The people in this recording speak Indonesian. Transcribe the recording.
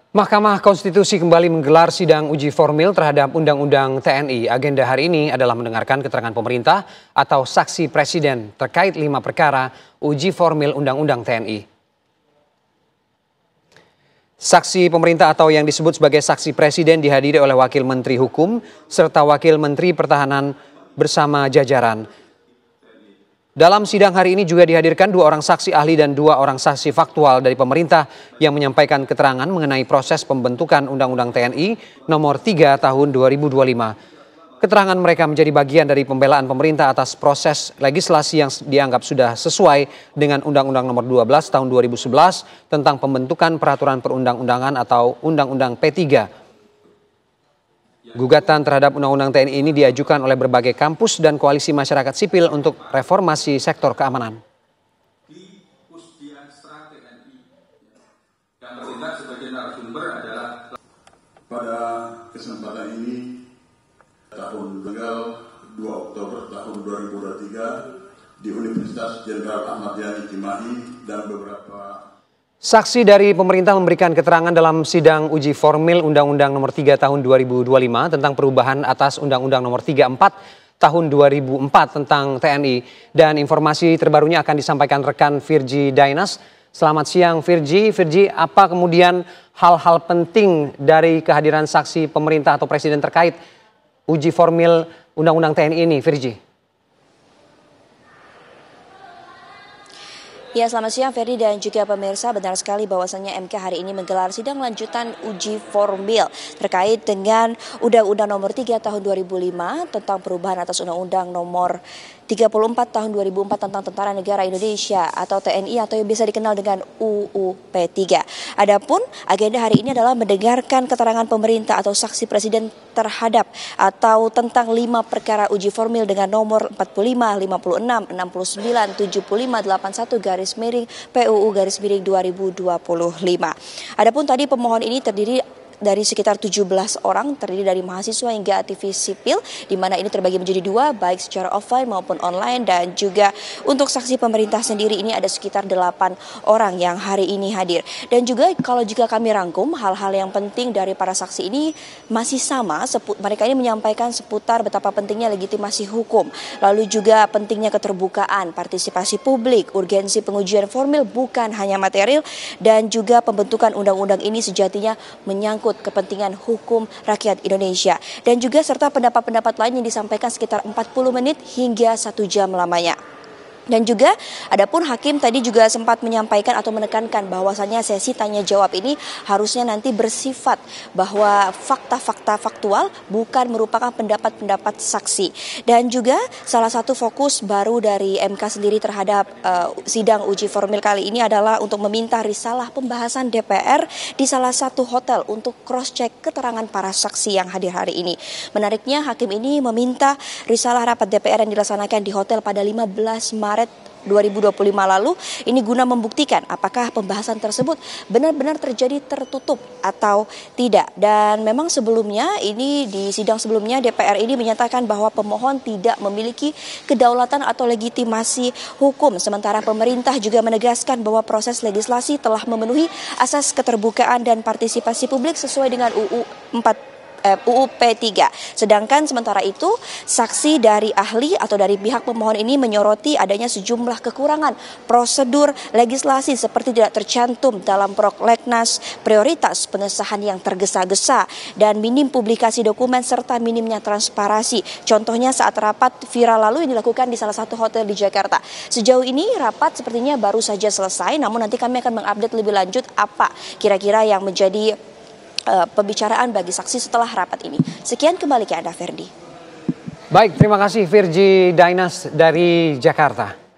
Mahkamah Konstitusi kembali menggelar sidang uji formil terhadap Undang-Undang TNI. Agenda hari ini adalah mendengarkan keterangan pemerintah atau saksi presiden terkait 5 perkara uji formil Undang-Undang TNI. Saksi pemerintah atau yang disebut sebagai saksi presiden dihadiri oleh Wakil Menteri Hukum serta Wakil Menteri Pertahanan bersama jajaran. Dalam sidang hari ini juga dihadirkan 2 orang saksi ahli dan 2 orang saksi faktual dari pemerintah yang menyampaikan keterangan mengenai proses pembentukan Undang-Undang TNI nomor 3 tahun 2025. Keterangan mereka menjadi bagian dari pembelaan pemerintah atas proses legislasi yang dianggap sudah sesuai dengan Undang-Undang nomor 12 tahun 2011 tentang pembentukan peraturan perundang-undangan atau Undang-Undang P3. Gugatan terhadap Undang-Undang TNI ini diajukan oleh berbagai kampus dan koalisi masyarakat sipil untuk reformasi sektor keamanan. Pada kesempatan ini, tahun tanggal 2 Oktober tahun 2023 di Universitas Jenderal Ahmad Yani Cimahi dan beberapa Saksi dari pemerintah memberikan keterangan dalam sidang uji formil Undang-Undang nomor 3 tahun 2025 tentang perubahan atas Undang-Undang nomor 34 tahun 2004 tentang TNI. Dan informasi terbarunya akan disampaikan rekan Virgi Dainas. Selamat siang Virgi. Virgi, apa kemudian hal-hal penting dari kehadiran saksi pemerintah atau presiden terkait uji formil Undang-Undang TNI ini, Virgi? Ya, selamat siang Ferdi dan juga pemirsa. Benar sekali bahwasannya MK hari ini menggelar sidang lanjutan uji formil terkait dengan Undang-Undang nomor 3 tahun 2005 tentang perubahan atas Undang-Undang nomor 34 tahun 2004 tentang Tentara Negara Indonesia atau TNI atau yang bisa dikenal dengan UU P3. Adapun agenda hari ini adalah mendengarkan keterangan pemerintah atau saksi presiden terhadap atau tentang 5 perkara uji formil dengan nomor 45, 56, 69, 75, 81 garis miring PUU garis miring 2025. Adapun tadi pemohon ini terdiri dari sekitar 17 orang, terdiri dari mahasiswa hingga aktivis sipil, di mana ini terbagi menjadi 2, baik secara offline maupun online, dan juga untuk saksi pemerintah sendiri ini ada sekitar 8 orang yang hari ini hadir. Dan juga kalau jika kami rangkum, hal-hal yang penting dari para saksi ini masih sama, mereka ini menyampaikan seputar betapa pentingnya legitimasi hukum, lalu juga pentingnya keterbukaan, partisipasi publik, urgensi pengujian formil bukan hanya material, dan juga pembentukan undang-undang ini sejatinya menyangkut kepentingan hukum rakyat Indonesia, dan juga serta pendapat-pendapat lain yang disampaikan sekitar 40 menit hingga 1 jam lamanya. Dan juga adapun hakim tadi juga sempat menyampaikan atau menekankan bahwasannya sesi tanya jawab ini harusnya nanti bersifat bahwa fakta-fakta faktual bukan merupakan pendapat-pendapat saksi. Dan juga salah satu fokus baru dari MK sendiri terhadap sidang uji formil kali ini adalah untuk meminta risalah pembahasan DPR di salah satu hotel untuk cross-check keterangan para saksi yang hadir hari ini. Menariknya hakim ini meminta risalah rapat DPR yang dilaksanakan di hotel pada 15 Maret 2025 lalu ini guna membuktikan apakah pembahasan tersebut benar-benar terjadi tertutup atau tidak. Dan memang sebelumnya ini di sidang sebelumnya DPR ini menyatakan bahwa pemohon tidak memiliki kedaulatan atau legitimasi hukum, sementara pemerintah juga menegaskan bahwa proses legislasi telah memenuhi asas keterbukaan dan partisipasi publik sesuai dengan UU P3. Sedangkan sementara itu saksi dari ahli atau dari pihak pemohon ini menyoroti adanya sejumlah kekurangan prosedur legislasi seperti tidak tercantum dalam prolegnas prioritas pengesahan yang tergesa-gesa dan minim publikasi dokumen serta minimnya transparansi. Contohnya saat rapat viral lalu yang dilakukan di salah satu hotel di Jakarta. Sejauh ini rapat sepertinya baru saja selesai, namun nanti kami akan mengupdate lebih lanjut apa kira-kira yang menjadi pembicaraan bagi saksi setelah rapat ini. Sekian, kembali ke Anda, Ferdi. Baik, terima kasih Virgi Dainas dari Jakarta.